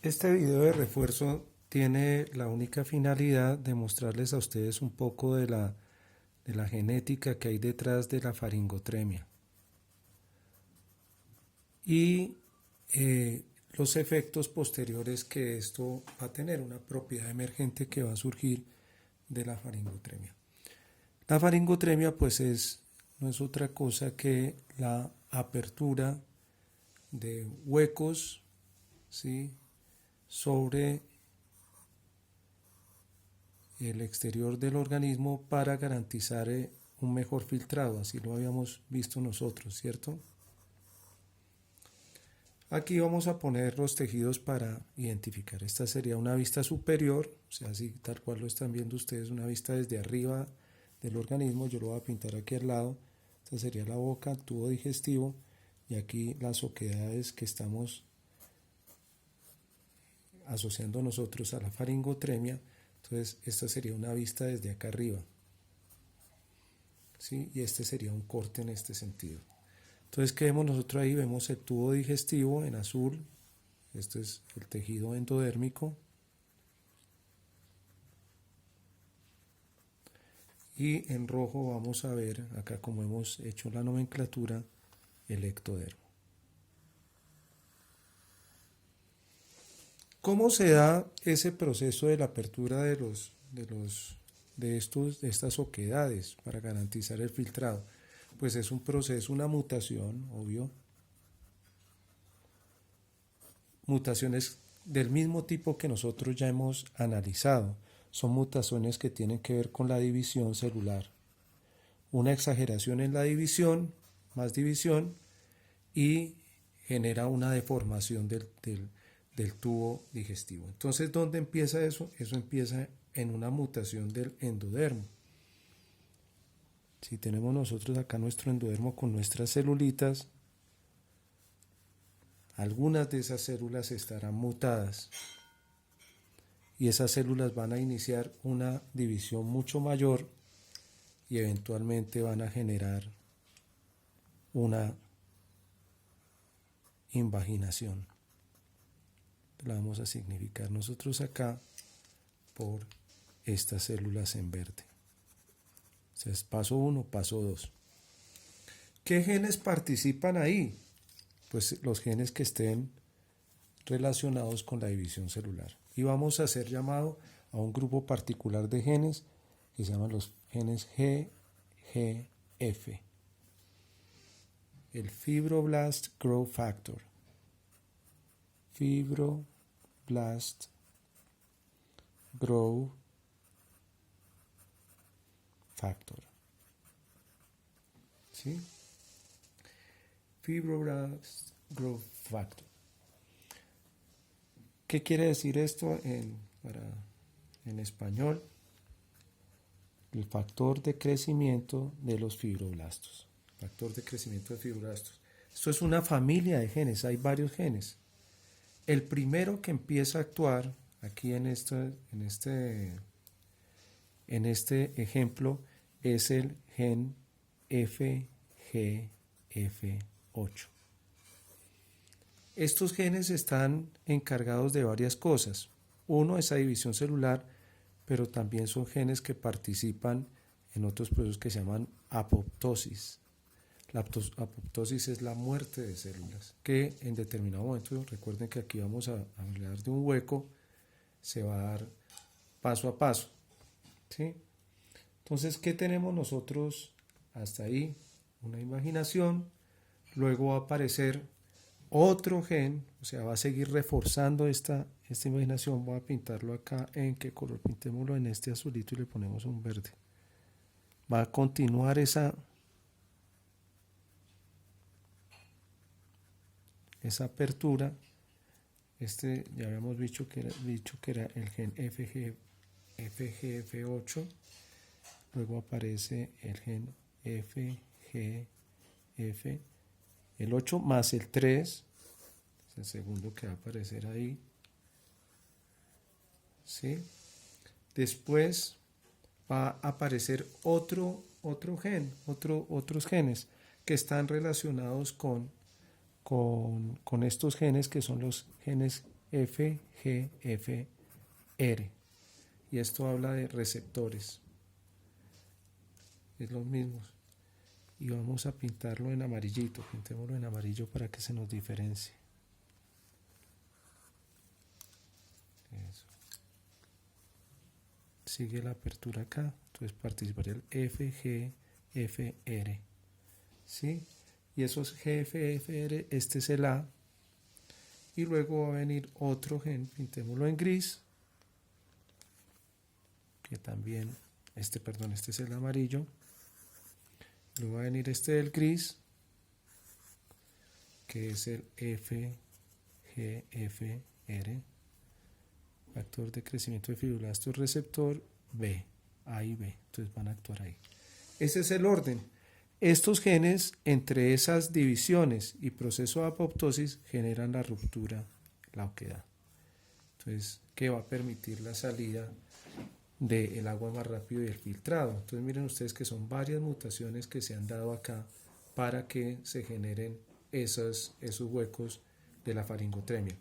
Este video de refuerzo tiene la única finalidad de mostrarles a ustedes un poco de la genética que hay detrás de la faringotremia y los efectos posteriores que esto va a tener, una propiedad emergente que va a surgir de la faringotremia. La faringotremia pues no es otra cosa que la apertura de huecos, ¿sí?, sobre el exterior del organismo para garantizar un mejor filtrado, así lo habíamos visto nosotros, ¿cierto? Aquí vamos a poner los tejidos para identificar. Esta sería una vista superior, o sea, así tal cual lo están viendo ustedes, una vista desde arriba del organismo. Yo lo voy a pintar aquí al lado. Esta sería la boca, el tubo digestivo, y aquí las oquedades que estamos asociando nosotros a la faringotremia. Entonces, esta sería una vista desde acá arriba, ¿sí? Y este sería un corte en este sentido. Entonces, ¿qué vemos nosotros ahí? Vemos el tubo digestivo en azul. Este es el tejido endodérmico. Y en rojo vamos a ver, acá como hemos hecho la nomenclatura, el ectodermo. ¿Cómo se da ese proceso de la apertura de estas oquedades para garantizar el filtrado? Pues es un proceso, una mutación, obvio. Mutaciones del mismo tipo que nosotros ya hemos analizado. Son mutaciones que tienen que ver con la división celular. Una exageración en la división, más división, y genera una deformación del tubo digestivo. Entonces, ¿dónde empieza eso? Eso empieza en una mutación del endodermo. Si tenemos nosotros acá nuestro endodermo con nuestras celulitas, algunas de esas células estarán mutadas y esas células van a iniciar una división mucho mayor y eventualmente van a generar una invaginación. La vamos a significar nosotros acá por estas células en verde. O sea, paso 1, paso 2. ¿Qué genes participan ahí? Pues los genes que estén relacionados con la división celular. Y vamos a hacer llamado a un grupo particular de genes que se llaman los genes GGF. El Fibroblast Growth Factor. Fibroblast Growth Factor. ¿Sí? Fibroblast Growth Factor. ¿Qué quiere decir esto en español? El factor de crecimiento de los fibroblastos. Factor de crecimiento de fibroblastos. Esto es una familia de genes, hay varios genes. El primero que empieza a actuar aquí en este ejemplo es el gen FGF8. Estos genes están encargados de varias cosas. Uno, esa división celular, pero también son genes que participan en otros procesos que se llaman apoptosis. La apoptosis es la muerte de células, que en determinado momento, recuerden que aquí vamos a hablar de un hueco, se va a dar paso a paso, ¿sí? Entonces, ¿qué tenemos nosotros hasta ahí? Una imaginación, luego va a aparecer otro gen, o sea, va a seguir reforzando esta imaginación. Voy a pintarlo acá. ¿En qué color? Pintémoslo en este azulito y le ponemos un verde. Va a continuar esa apertura. Ya habíamos dicho que era el gen FGF8. Luego aparece el gen FGF, el 8 más el 3, es el segundo que va a aparecer ahí. ¿Sí? Después va a aparecer otros genes que están relacionados con estos genes, que son los genes FGFR. Y esto habla de receptores. Es lo mismo. Y vamos a pintarlo en amarillito. Pintémoslo en amarillo para que se nos diferencie. Eso. Sigue la apertura acá. Entonces participaría el FGFR. ¿Sí? Y esos GFFR, este es el A. Y luego va a venir otro gen, pintémoslo en gris. Que también, este es el amarillo. Luego va a venir este del gris, que es el FGFR. Factor de crecimiento de fibroblastos receptor B, A y B. Entonces van a actuar ahí. Ese es el orden. Estos genes, entre esas divisiones y proceso de apoptosis, generan la ruptura, la oquedad. Entonces, ¿qué va a permitir la salida del agua más rápido y el filtrado? Entonces, miren ustedes que son varias mutaciones que se han dado acá para que se generen esos huecos de la faringotremia.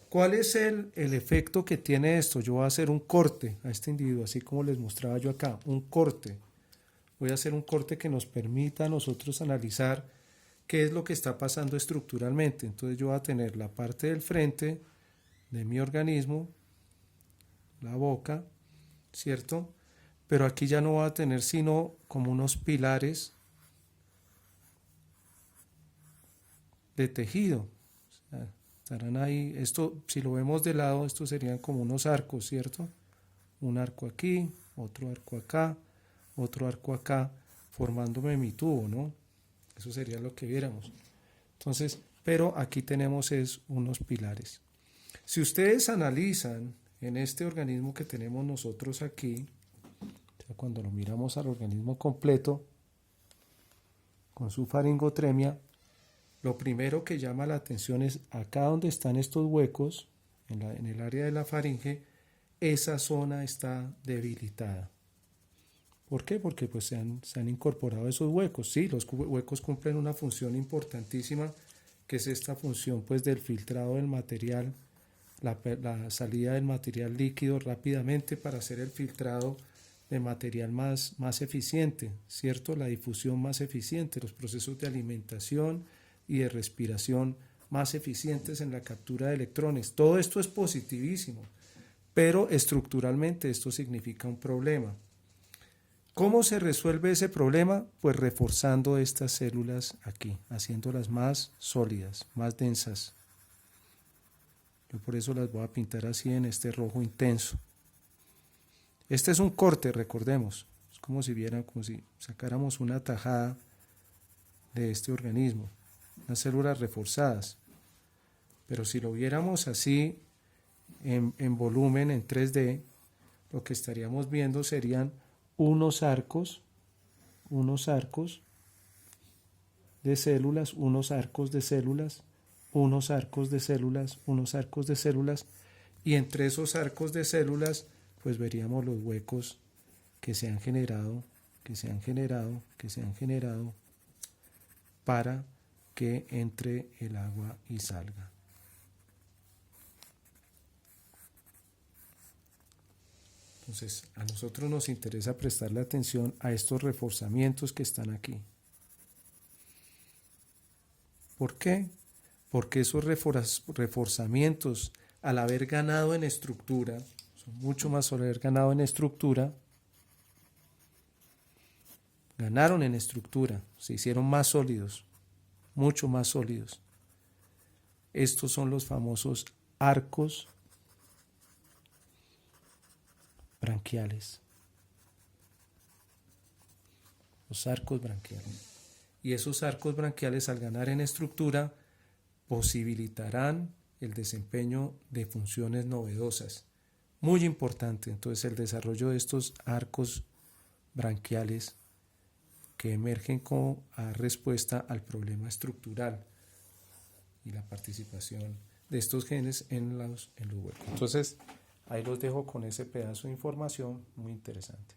¿Cuál es el efecto que tiene esto? Yo voy a hacer un corte a este individuo, así como les mostraba yo acá, un corte. Voy a hacer un corte que nos permita a nosotros analizar qué es lo que está pasando estructuralmente. Entonces yo voy a tener la parte del frente de mi organismo, la boca, ¿cierto? Pero aquí ya no voy a tener sino como unos pilares de tejido. O sea, estarán ahí, esto si lo vemos de lado, estos serían como unos arcos, ¿cierto? Un arco aquí, otro arco acá, otro arco acá, formándome mi tubo, ¿no? Eso sería lo que viéramos. Entonces, pero aquí tenemos unos pilares. Si ustedes analizan en este organismo que tenemos nosotros aquí, o sea, cuando lo miramos al organismo completo, con su faringotremia, lo primero que llama la atención es acá donde están estos huecos, en el área de la faringe, esa zona está debilitada. ¿Por qué? Porque pues se han incorporado esos huecos. Sí, los huecos cumplen una función importantísima, que es esta función pues del filtrado del material, la salida del material líquido rápidamente para hacer el filtrado de material más eficiente, ¿cierto? La difusión más eficiente, los procesos de alimentación y de respiración más eficientes en la captura de electrones. Todo esto es positivísimo, pero estructuralmente esto significa un problema. ¿Cómo se resuelve ese problema? Pues reforzando estas células aquí, haciéndolas más sólidas, más densas. Yo por eso las voy a pintar así en este rojo intenso. Este es un corte, recordemos. Es como si sacáramos una tajada de este organismo, unas células reforzadas. Pero si lo viéramos así en volumen, en 3D, lo que estaríamos viendo serían unos arcos de células, unos arcos de células, unos arcos de células, unos arcos de células, y entre esos arcos de células pues veríamos los huecos que se han generado, para que entre el agua y salga. Entonces, a nosotros nos interesa prestarle atención a estos reforzamientos que están aquí. ¿Por qué? Porque esos reforzamientos, al haber ganado en estructura, son mucho más al haber ganado en estructura, ganaron en estructura, se hicieron más sólidos, mucho más sólidos. Estos son los famosos arcos branquiales. Los arcos branquiales. Y esos arcos branquiales, al ganar en estructura, posibilitarán el desempeño de funciones novedosas. Muy importante, entonces, el desarrollo de estos arcos branquiales que emergen como respuesta al problema estructural y la participación de estos genes en los huecos. Entonces, ahí los dejo con ese pedazo de información muy interesante.